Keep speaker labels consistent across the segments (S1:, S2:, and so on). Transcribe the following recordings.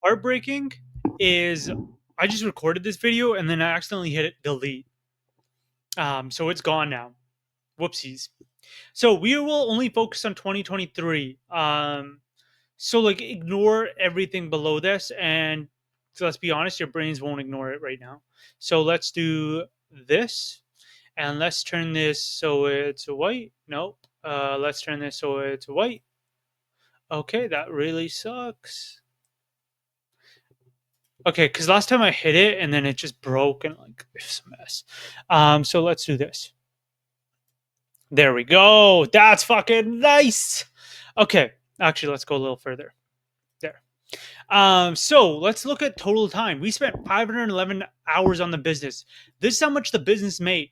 S1: heartbreaking is I just recorded this video and then I accidentally hit delete. So it's gone now. Whoopsies. So we will only focus on 2023. So like ignore everything below this, and so let's be honest, your brains won't ignore it right now. So let's do this, and let's turn this so it's white. Nope. Let's turn this so it's white. Okay, that really sucks. Okay, because last time I hit it and then it just broke and like it's a mess. So let's do this. There we go. That's fucking nice. Okay, actually, let's go a little further. There. So let's look at total time. We spent 511 hours on the business. This is how much the business made.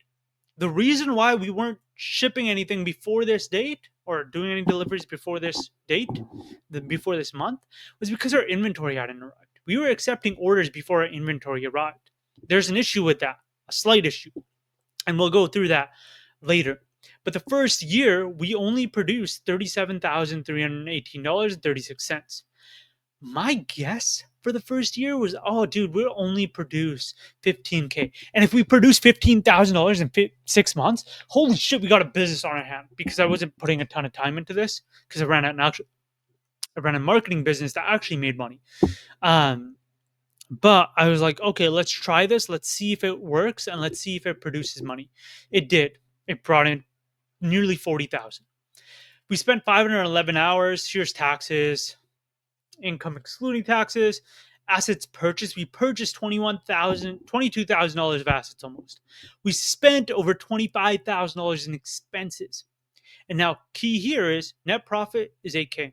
S1: The reason why we weren't shipping anything before this date or doing any deliveries before this date, before this month, was because our inventory hadn't arrived. We were accepting orders before our inventory arrived. There's an issue with that, a slight issue, and we'll go through that later. But the first year, we only produced $37,318.36. My guess for the first year was, oh, dude, we'll only produce 15K. And if we produce $15,000 in 6 months, holy shit, we got a business on our hand because I wasn't putting a ton of time into this because I ran a marketing business that actually made money. But I was like, okay, let's try this. Let's see if it works and let's see if it produces money. It did. It brought in nearly 40,000. We spent 511 hours. Here's taxes, income excluding taxes, assets purchased. We purchased $22,000 of assets almost. We spent over $25,000 in expenses. And now key here is net profit is 8K.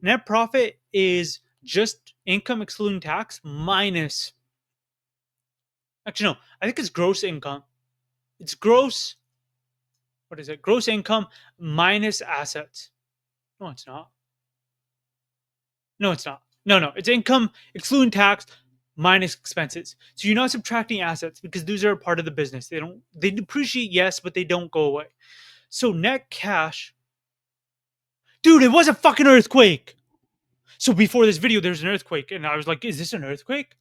S1: Net profit is just income excluding tax minus, actually no, I think it's gross income. It's gross, what is it? Gross income minus assets. No, it's not. No, it's not. No, it's income excluding tax minus expenses. So you're not subtracting assets because those are a part of the business. They depreciate, yes, but they don't go away. So net cash, dude, it was a fucking earthquake. So before this video, there's an earthquake, and I was like, is this an earthquake?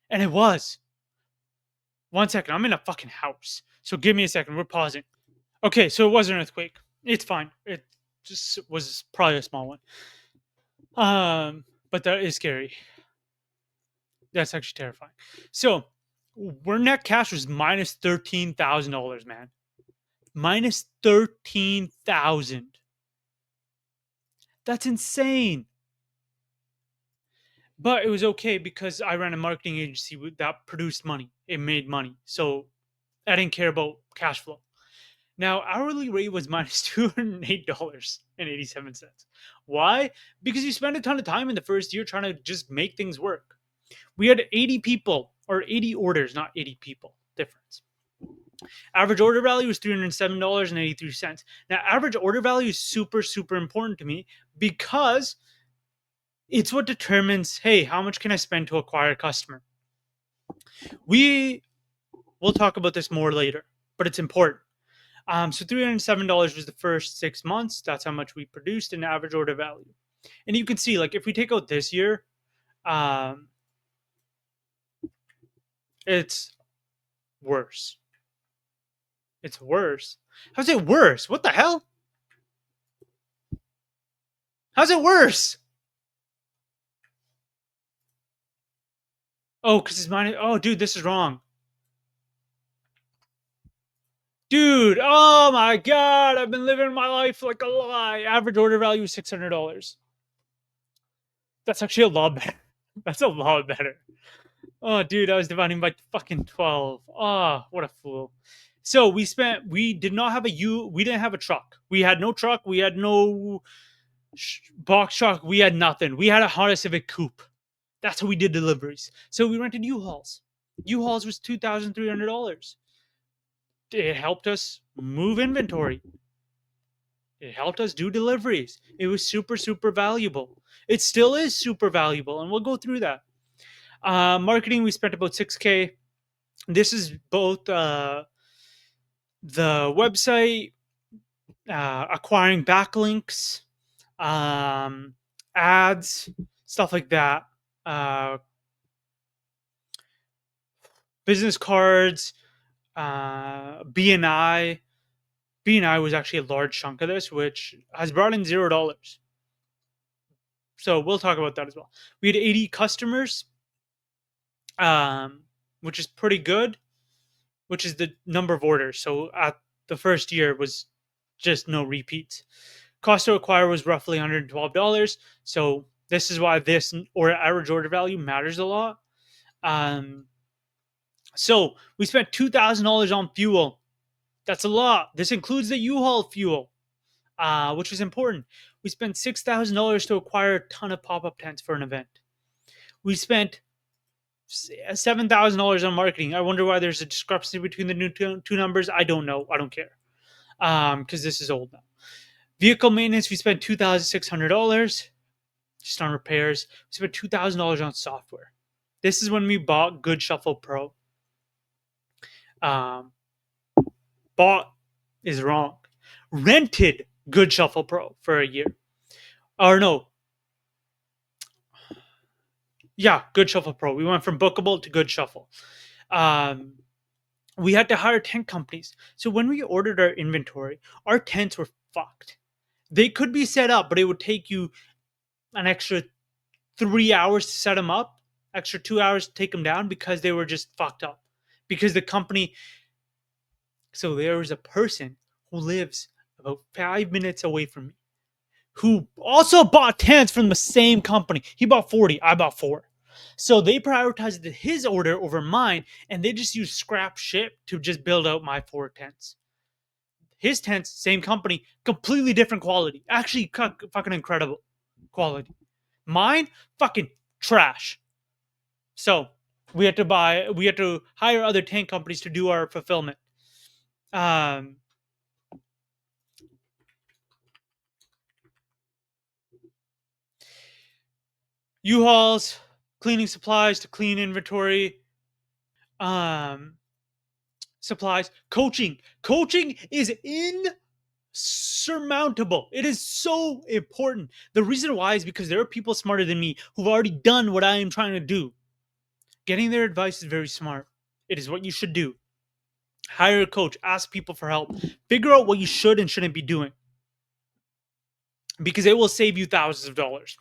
S1: And it was. 1 second, I'm in a fucking house. So give me a second. We're pausing. Okay, so it was an earthquake. It's fine. It just was probably a small one. But that is scary. That's actually terrifying. So, our net cash was minus $13,000, man. Minus 13,000. That's insane. But it was okay because I ran a marketing agency that produced money. It made money. So I didn't care about cash flow. Now, hourly rate was minus $208.87. Why? Because you spend a ton of time in the first year trying to just make things work. We had 80 people, or 80 orders, not 80 people. Difference. Average order value was $307.83. Now, average order value is super, super important to me because it's what determines, hey, how much can I spend to acquire a customer? We'll talk about this more later, but it's important. So $307 was the first 6 months. That's how much we produced in average order value. And you can see, like, if we take out this year, it's worse. It's worse. How's it worse? What the hell? How's it worse? Oh, because it's minus. Oh, dude, this is wrong. Dude, oh my God. I've been living my life like a lie. Average order value is $600. That's actually a lot better. That's a lot better. Oh, dude, I was dividing by fucking 12. Oh, what a fool. So we didn't have a truck. We had no truck. We had no box truck. We had nothing. We had a Honda Civic Coupe. That's how we did deliveries. So we rented U-Hauls. U-Hauls was $2,300. It helped us move inventory. It helped us do deliveries. It was super, super valuable. It still is super valuable, and we'll go through that. Marketing, we spent about 6K. This is both the website, acquiring backlinks, ads, stuff like that. uh, business cards, BNI. BNI was actually a large chunk of this, which has brought in $0. So we'll talk about that as well. We had 80 customers, um, which is pretty good, which is the number of orders. So at the first year was just no repeats. Cost to acquire was roughly $112. So this is why this or average order value matters a lot. Um, so we spent $2,000 on fuel. That's a lot. This includes the U-Haul fuel, which was important. We spent $6,000 to acquire a ton of pop-up tents for an event. We spent $7,000 on marketing. I wonder why there's a discrepancy between the two numbers. I don't know. I don't care because this is old now. Vehicle maintenance, we spent $2,600 just on repairs. We spent $2,000 on software. This is when we bought Good Shuffle Pro. Um, bought is wrong. Rented Good Shuffle Pro for a year. Or no, yeah, Good Shuffle Pro. We went from Bookable to Good Shuffle. Um, we had to hire tent companies. So when we ordered our inventory, our tents were fucked. They could be set up, but it would take you an extra 3 hours to set them up, extra 2 hours to take them down because they were just fucked up. Because the company, so there was a person who lives about 5 minutes away from me who also bought tents from the same company. He bought 40, I bought 4. So they prioritized his order over mine, and they just used scrap shit to just build out my 4 tents. His tents, same company, completely different quality. Actually, fucking incredible quality. Mine, fucking trash. So we had to hire other tent companies to do our fulfillment. Um, U-Hauls, cleaning supplies to clean inventory. Um, supplies, coaching is insurmountable. It is so important. The reason why is because there are people smarter than me who've already done what I am trying to do. Getting their advice is very smart. It is what you should do. Hire a coach, ask people for help, figure out what you should and shouldn't be doing because it will save you thousands of dollars.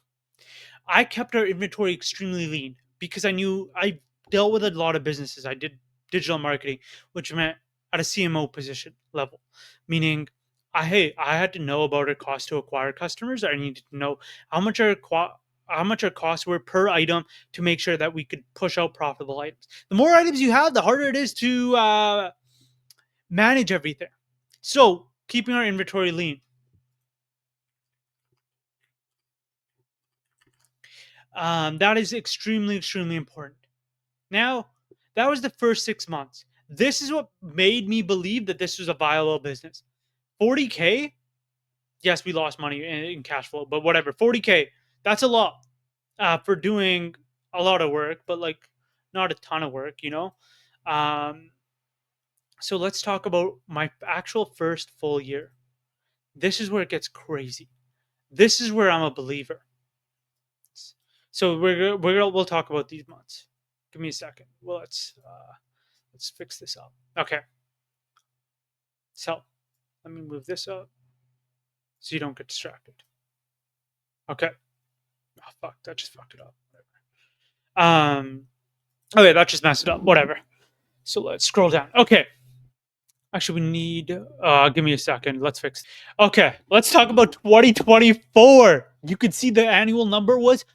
S1: I kept our inventory extremely lean because I knew I dealt with a lot of businesses. I did digital marketing, which meant at a CMO position level, meaning I had to know about our cost to acquire customers. I needed to know how much how much our costs were per item to make sure that we could push out profitable items. The more items you have, the harder it is to manage everything. So keeping our inventory lean. That is extremely, extremely important. Now, that was the first 6 months. This is what made me believe that this was a viable business. 40K, yes, we lost money in cash flow, but whatever. 40K, that's a lot for doing a lot of work, but like not a ton of work, you know? Um, so let's talk about my actual first full year. This is where it gets crazy. This is where I'm a believer. So we'll talk about these months. Give me a second. Well, let's fix this up. Okay. So let me move this up so you don't get distracted. Okay. Oh fuck, that just fucked it up. Okay, that just messed it up. Whatever. So let's scroll down. Okay. Actually, we need give me a second. Let's fix. Okay, let's talk about 2024. You could see the annual number was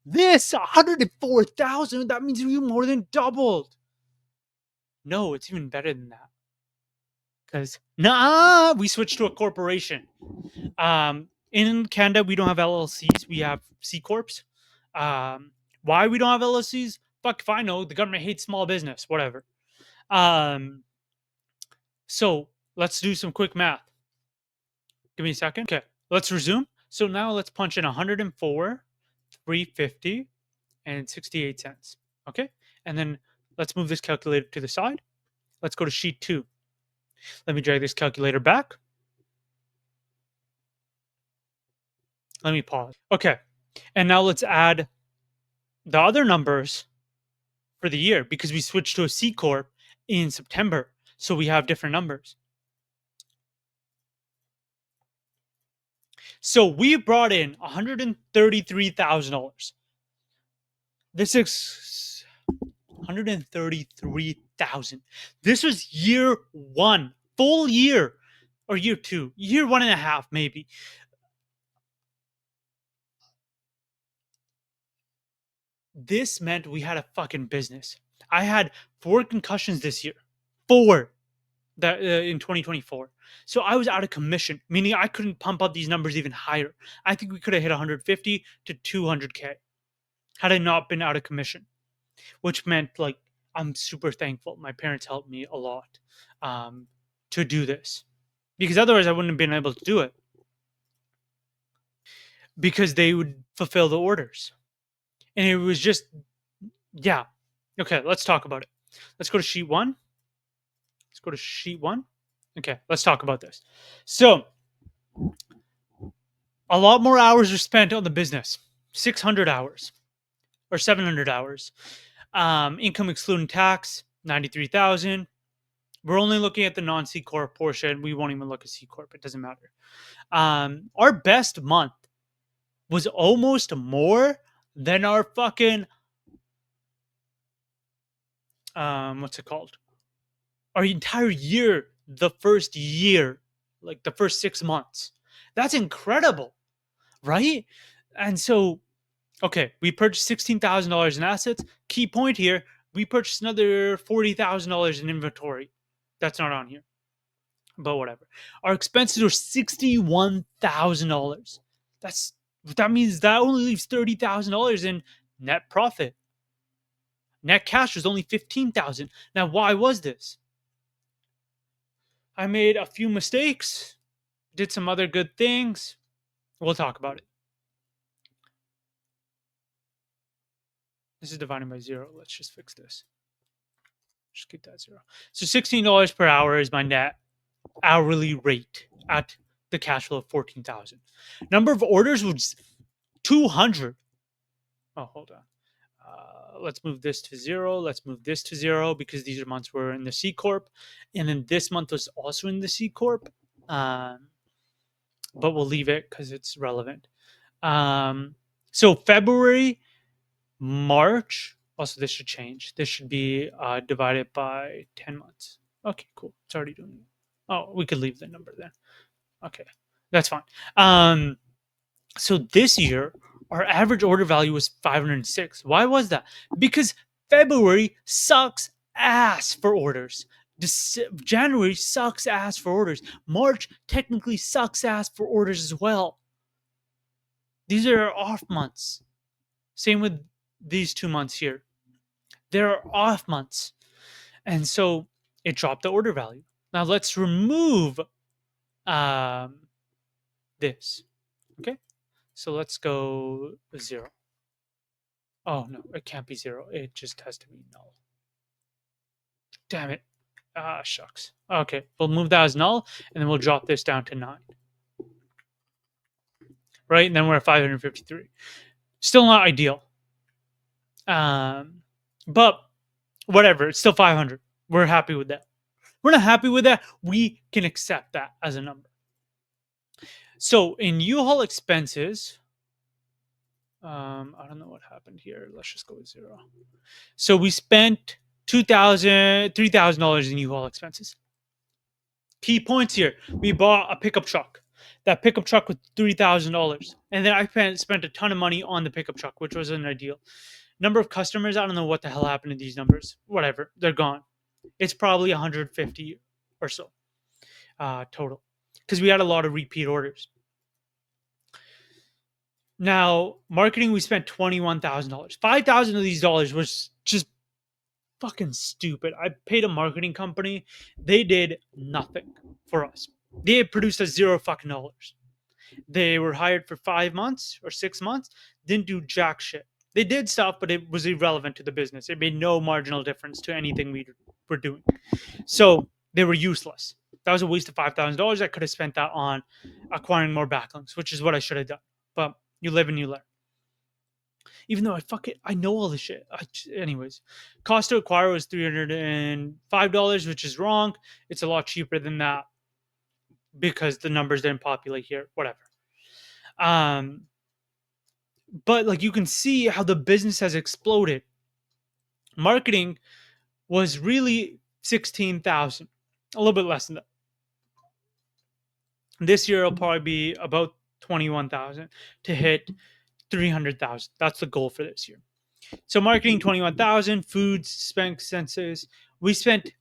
S1: this 104,000. That means you more than doubled. No, it's even better than that. Because nah, we switched to a corporation. In Canada, we don't have LLCs. We have C corps. Why we don't have LLCs? Fuck if I know. The government hates small business. Whatever. Um, so let's do some quick math. Give me a second. Okay, let's resume. So now let's punch in 104, 350, and 68 cents. Okay, and then let's move this calculator to the side. Let's go to sheet 2. Let me drag this calculator back. Let me pause. Okay, and now let's add The other numbers for the year, because we switched to a C corp in September, so we have different numbers. So we brought in $133,000. This is 133,000. This was year one, full year, or year two, year one and a half, maybe. This meant we had a fucking business. I had 4 concussions this year, four that in 2024. So I was out of commission, meaning I couldn't pump up these numbers even higher. I think we could have hit 150 to 200K had I not been out of commission, which meant like I'm super thankful. My parents helped me a lot um, to do this because otherwise I wouldn't have been able to do it because they would fulfill the orders. And it was just, yeah. Okay, let's talk about it. Let's go to sheet one. Let's go to sheet one. Okay, let's talk about this. So, a lot more hours are spent on the business, 600 hours or 700 hours. Income excluding tax, 93,000. We're only looking at the non C corp portion. We won't even look at C corp. It doesn't matter. Our best month was almost more than our fucking what's it called? Our entire year, the first year, like the first 6 months. That's incredible, right? And so, okay, we purchased $16,000 in assets. Key point here: we purchased another $40,000 in inventory. That's not on here, but whatever. Our expenses were $61,000. That means that only leaves $30,000 in net profit. Net cash was only 15,000. Now, why was this? I made a few mistakes, did some other good things. We'll talk about it. This is dividing by zero. Let's just fix this. Just keep that zero. So $16 per hour is my net hourly rate at the cash flow of 14,000. Number of orders was 200. Oh, hold on. Let's move this to zero. Let's move this to zero because these are months were in the C corp, and then this month was also in the C corp. But we'll leave it because it's relevant. So February, March. Also, this should change. This should be divided by 10 months. Okay, cool. It's already doing it. Oh, we could leave the number then. Okay, that's fine. So this year, our average order value was 506. Why was that? Because February sucks ass for orders. January sucks ass for orders. March technically sucks ass for orders as well. These are off months. Same with these 2 months here. They're off months. And so it dropped the order value. Now let's remove this. Okay. So let's go 0. Oh, no, it can't be 0. It just has to be null. Damn it. Ah, shucks. Okay, we'll move that as null, and then we'll drop this down to 9. Right? And then we're at 553. Still not ideal. But whatever. It's still 500. We're happy with that. We're not happy with that. We can accept that as a number. So in U-Haul expenses, I don't know what happened here. Let's just go with 0. So we spent $3,000 in U-Haul expenses. Key points here: we bought a pickup truck. That pickup truck was $3,000, and then I spent a ton of money on the pickup truck, which wasn't ideal. Number of customers, I don't know what the hell happened to these numbers. Whatever, they're gone. It's probably 150 or so total, because we had a lot of repeat orders. Now, marketing, we spent $21,000. $5,000 of these dollars was just fucking stupid. I paid a marketing company. They did nothing for us. They produced us zero fucking dollars. They were hired for 5 months or 6 months, didn't do jack shit. They did stuff, but it was irrelevant to the business. It made no marginal difference to anything we were doing. So they were useless. That was a waste of $5,000. I could have spent that on acquiring more backlinks, which is what I should have done. But you live and you learn. even though I know all this shit. Anyways, cost to acquire was $305, which is wrong. It's a lot cheaper than that because the numbers didn't populate here. Whatever. Um, but like you can see how the business has exploded. Marketing was really 16,000, a little bit less than that. This year it'll probably be about 21,000 to hit 300,000. That's the goal for this year. So marketing 21,000, foods, spend expenses. We spent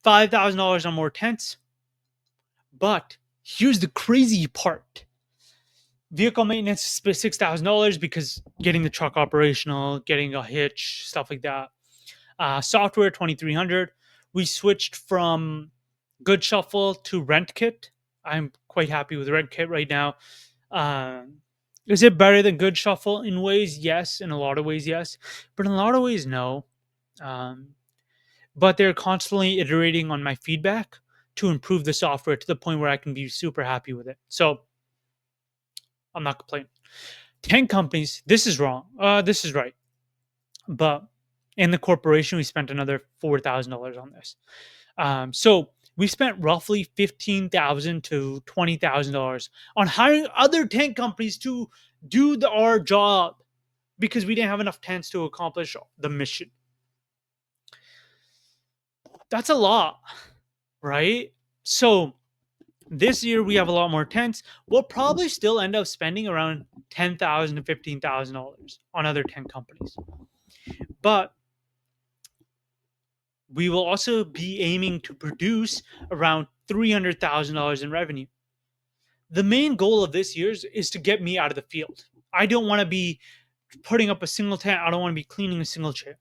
S1: $5,000 on more tents, but here's the crazy part. Vehicle maintenance spent $6,000 because getting the truck operational, getting a hitch, stuff like that. Software 2,300. We switched from Good Shuffle to RentKit. I'm quite happy with RentKit right now. Um, is it better than Good Shuffle in ways? Yes. In a lot of ways, yes. But in a lot of ways, no. Um, but they're constantly iterating on my feedback to improve the software to the point where I can be super happy with it. So I'm not complaining. 10 companies, this is wrong. This is right. But in the corporation, we spent another $4,000 on this. So we spent roughly $15,000 to $20,000 on hiring other tent companies to do our job because we didn't have enough tents to accomplish the mission. That's a lot, right? So this year we have a lot more tents. We'll probably still end up spending around $10,000 to $15,000 on other tent companies, but we will also be aiming to produce around $300,000 in revenue. The main goal of this year is to get me out of the field. I don't want to be putting up a single tent. I don't want to be cleaning a single chair.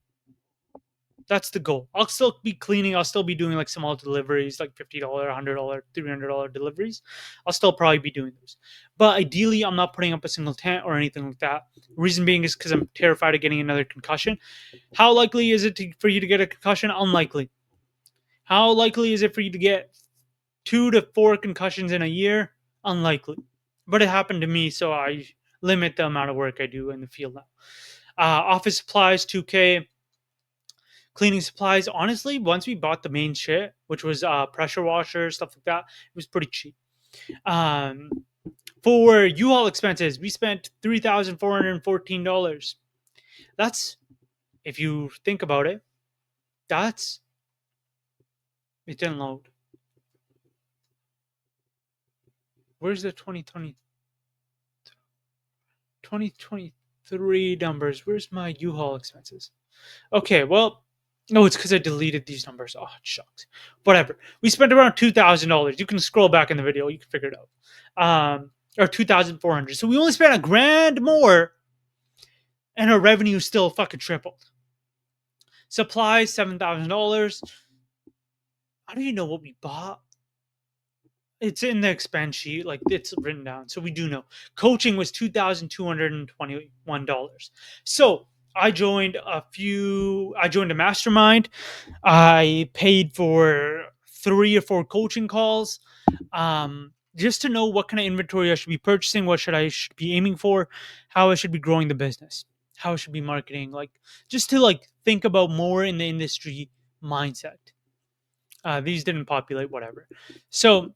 S1: That's the goal. I'll still be cleaning. I'll still be doing like small deliveries, like $50, $100, $300 deliveries. I'll still probably be doing those. But ideally, I'm not putting up a single tent or anything like that. Reason being is because I'm terrified of getting another concussion. How likely is it for you to get a concussion? Unlikely. How likely is it for you to get 2 to 4 concussions in a year? Unlikely. But it happened to me, so I limit the amount of work I do in the field now. Office supplies, 2K. Cleaning supplies, honestly, once we bought the main shit, which was pressure washer, stuff like that, it was pretty cheap. Um, for U-Haul expenses, we spent $3,414. That's, if you think about it, that's, it didn't load. Where's the 2023 numbers? Where's my U-Haul expenses? Okay, well, no, it's because I deleted these numbers. Oh, shucks. Whatever. We spent around $2,000. You can scroll back in the video. You can figure it out. Or 2,400. So we only spent $1,000 more, and our revenue still fucking tripled. Supplies, $7,000. I don't even know what we bought. It's in the expense sheet, like it's written down, so we do know. Coaching was $2,221. So I joined a mastermind. I paid for 3 or 4 coaching calls, just to know what kind of inventory I should be purchasing, what should be aiming for, how I should be growing the business, how I should be marketing, like just to like think about more in the industry mindset. These didn't populate, whatever. So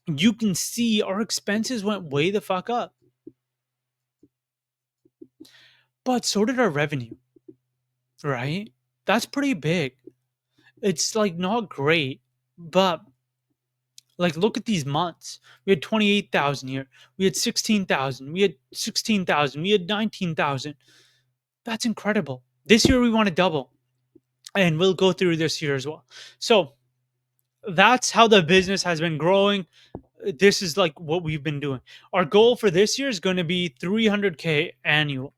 S1: you can see our expenses went way the fuck up, but so did our revenue, right? That's pretty big. It's like not great, but like look at these months. We had 28,000 here. We had 16,000. We had 16,000. We had 19,000. That's incredible. This year we want to double, and we'll go through this year as well. So that's how the business has been growing. This is like what we've been doing. Our goal for this year is going to be 300K annual,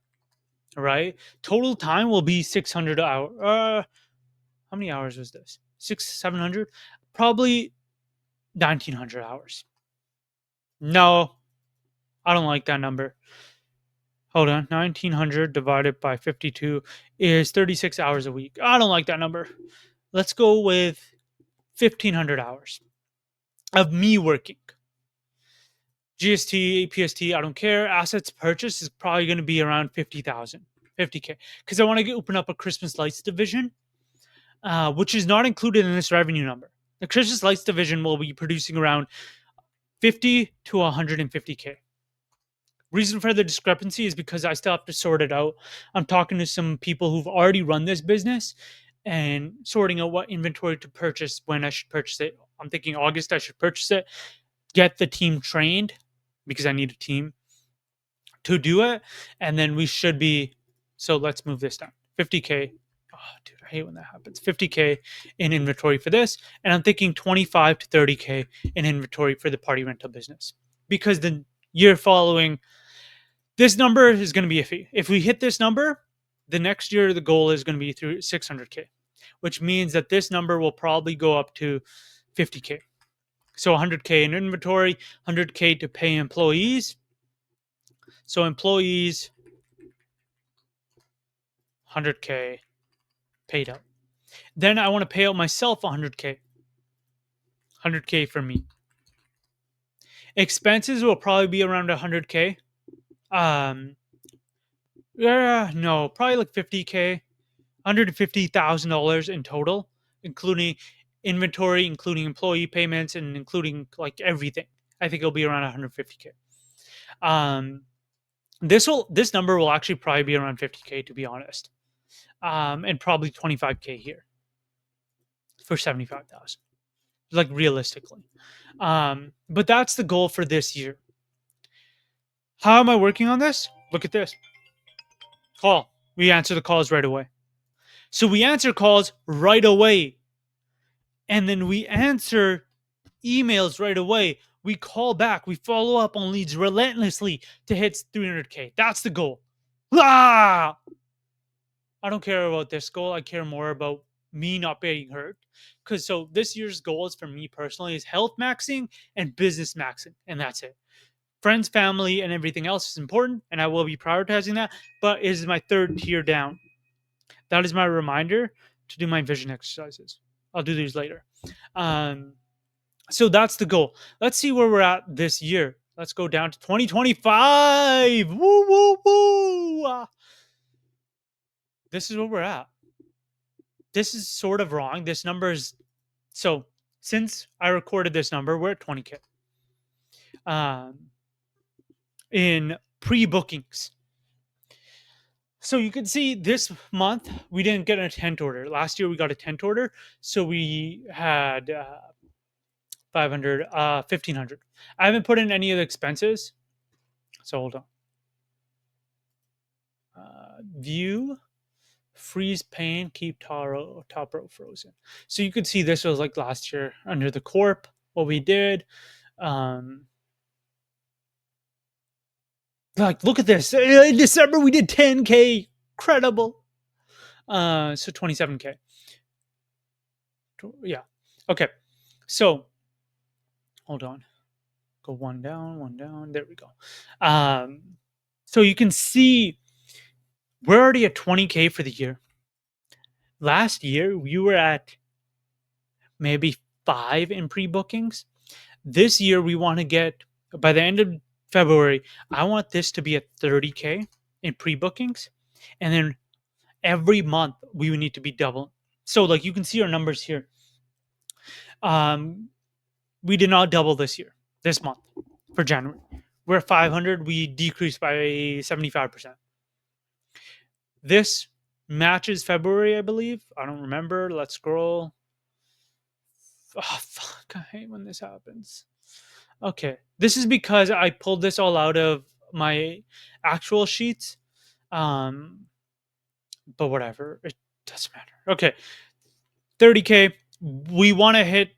S1: right? Total time will be 600 hours. How many hours was this? 700? Probably 1,900 hours. No, I don't like that number. Hold on. 1,900 divided by 52 is 36 hours a week. I don't like that number. Let's go with 1,500 hours of me working. GST, PST, I don't care. Assets purchased is probably going to be around 50,000, 50K. Because I want to open up a Christmas lights division, which is not included in this revenue number. The Christmas lights division will be producing around 50 to 150K. Reason for the discrepancy is because I still have to sort it out. I'm talking to some people who've already run this business and sorting out what inventory to purchase, when I should purchase it. I'm thinking August I should purchase it, get the team trained because I need a team to do it, and then we should be. So let's move this down. 50K. Oh, dude, I hate when that happens. 50K in inventory for this, and I'm thinking 25 to 30K in inventory for the party rental business, because the year following, this number is going to be iffy. If we hit this number, the next year the goal is going to be through 600K, which means that this number will probably go up to 50K. So 100K in inventory, 100K to pay employees. So employees, 100K paid out. Then I want to pay out myself 100K. 100K for me. Expenses will probably be around 100K. Um, yeah, no, probably like 50K. $150,000 in total, including inventory, including employee payments, and including like everything. I think it'll be around 150K. Um, this number will actually probably be around 50K, to be honest, and probably 25K here for 75,000. Like realistically, but that's the goal for this year. How am I working on this? Look at this call. We answer the calls right away. So we answer calls right away, and then we answer emails right away. We call back. We follow up on leads relentlessly to hit 300K. That's the goal. Ah! I don't care about this goal. I care more about me not being hurt. Because so this year's goals for me personally is health maxing and business maxing, and that's it. Friends, family, and everything else is important, and I will be prioritizing that. But it is my third tier down. That is my reminder to do my vision exercises. I'll do these later. Um, So that's the goal. Let's see where we're at this year. Let's go down to 2025. Woo, woo, woo. This is where we're at. This is sort of wrong. This number is so since I recorded this number, we're at 20K in pre bookings. So you can see this month we didn't get a tent order. Last year we got a tent order. So we had 500, 1,500. I haven't put in any of the expenses. So hold on. View, freeze pane, keep top row frozen. So you could see this was like last year under the corp, what we did. Um, like, look at this. In December, we did 10K. Incredible. So 27K. Yeah. Okay. So hold on. Go one down, one down. There we go. So you can see we're already at 20K for the year. Last year, we were at maybe 5 in pre bookings. This year, we want to get by the end of February, I want this to be at 30K in pre bookings. And then every month, we would need to be double. So, like you can see our numbers here. We did not double this month for January. We're at 500. We decreased by 75%. This matches February, I believe. I don't remember. Let's scroll. Oh, fuck. I hate when this happens. Okay. This is because I pulled this all out of my actual sheets. Um, but whatever. It doesn't matter. Okay. 30K. We want to hit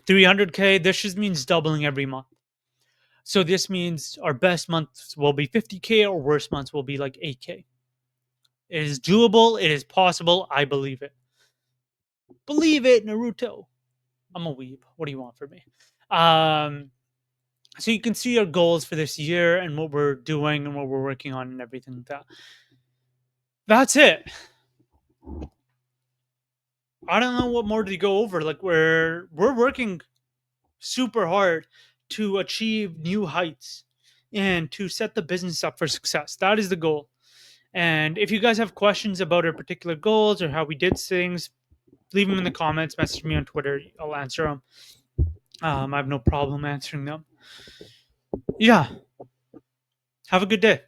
S1: 300K. This just means doubling every month. So this means our best months will be 50K, or worst months will be like 8K. It is doable. It is possible. I believe it. Believe it, Naruto. I'm a weeb. What do you want from me? So you can see our goals for this year and what we're doing and what we're working on and everything like that. That's it. I don't know what more to go over. Like we're working super hard to achieve new heights and to set the business up for success. That is the goal. And if you guys have questions about our particular goals or how we did things, leave them in the comments, message me on Twitter. I'll answer them. I have no problem answering them. Yeah. Have a good day.